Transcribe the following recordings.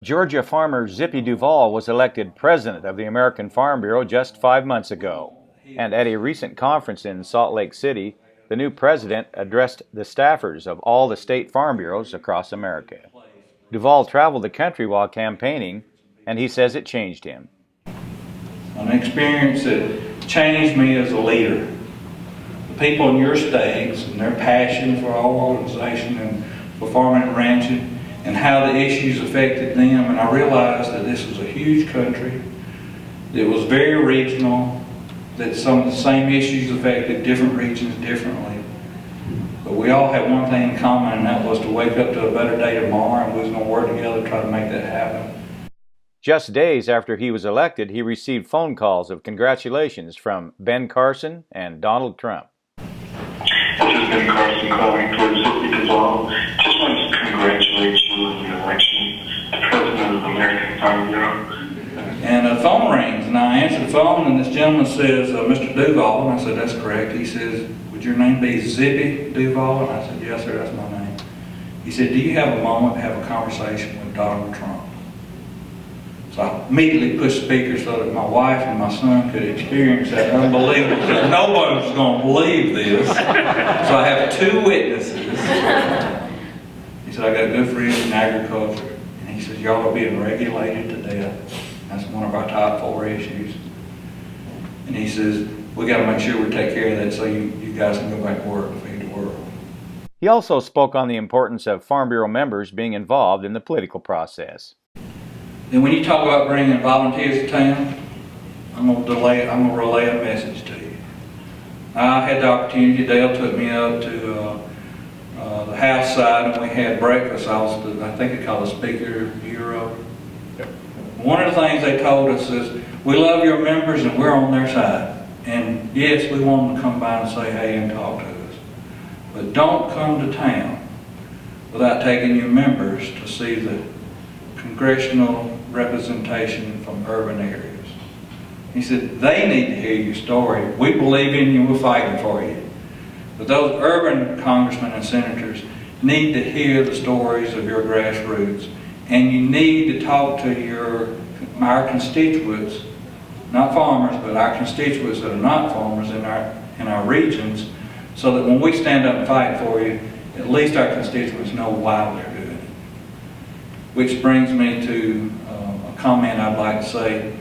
Georgia farmer Zippy Duvall was elected president of the American Farm Bureau just 5 months ago. And at a recent conference in Salt Lake City, the new president addressed the staffers of all the state farm bureaus across America. Duvall traveled the country while campaigning, and he says it changed him. An experience that changed me as a leader. The people in your states and their passion for our organization and for farming and ranching, and how the issues affected them, and I realized that this was a huge country, that was very regional, that some of the same issues affected different regions differently. But we all had one thing in common, and that was to wake up to a better day tomorrow, and we was going to work together to try to make that happen. Just days after he was elected, he received phone calls of congratulations from Ben Carson and Donald Trump. This is Ben Carson calling for Zippy Duvall. Just wanted to congratulate you on the election to President of the American Farm Bureau. And the phone rings, and I answer the phone, and this gentleman says, Mr. Duvall, and I said, that's correct. He says, would your name be Zippy Duvall? And I said, yes, sir, that's my name. He said, do you have a moment to have a conversation with Donald Trump? So I immediately pushed speaker so that my wife and my son could experience that unbelievable, because nobody was going to believe this. So I have two witnesses. He said, I got a good friend in agriculture. And he says, y'all are being regulated to death. That's one of our top 4 issues. And he says, we got to make sure we take care of that so you guys can go back to work and feed the world. He also spoke on the importance of Farm Bureau members being involved in the political process. And when you talk about bringing volunteers to town, I'm going to relay a message to you. I had the opportunity, Dale took me up to the house side, and we had breakfast. I think they call it Speaker Bureau. One of the things they told us is, we love your members and we're on their side. And yes, we want them to come by and say hey and talk to us. But don't come to town without taking your members to see the congressional representation from urban areas. He said, they need to hear your story. We believe in you, we're fighting for you. But those urban congressmen and senators need to hear the stories of your grassroots. And you need to talk to our constituents, not farmers, but our constituents that are not farmers in our regions, so that when we stand up and fight for you, at least our constituents know why we're doing it. Which brings me to a comment I'd like to say.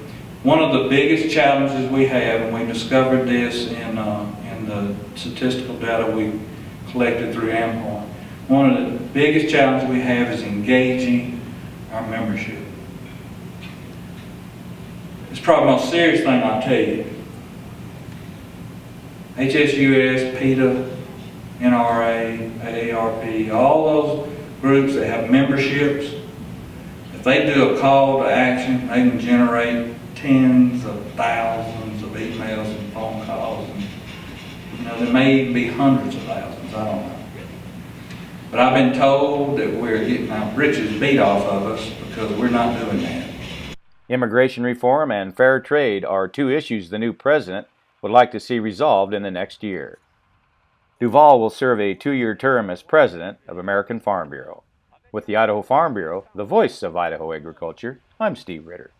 One of the biggest challenges we have, and we discovered this in the statistical data we collected through AMHOR, one of the biggest challenges we have is engaging our membership. It's probably the most serious thing I'll tell you. HSUS, PETA, NRA, AARP, all those groups that have memberships, if they do a call to action, they can generate tens of thousands of emails and phone calls. And, there may even be hundreds of thousands, I don't know. But I've been told that we're getting our britches beat off of us because we're not doing that. Immigration reform and fair trade are 2 issues the new president would like to see resolved in the next year. Duvall will serve a 2-year term as president of American Farm Bureau. With the Idaho Farm Bureau, the voice of Idaho agriculture, I'm Steve Ritter.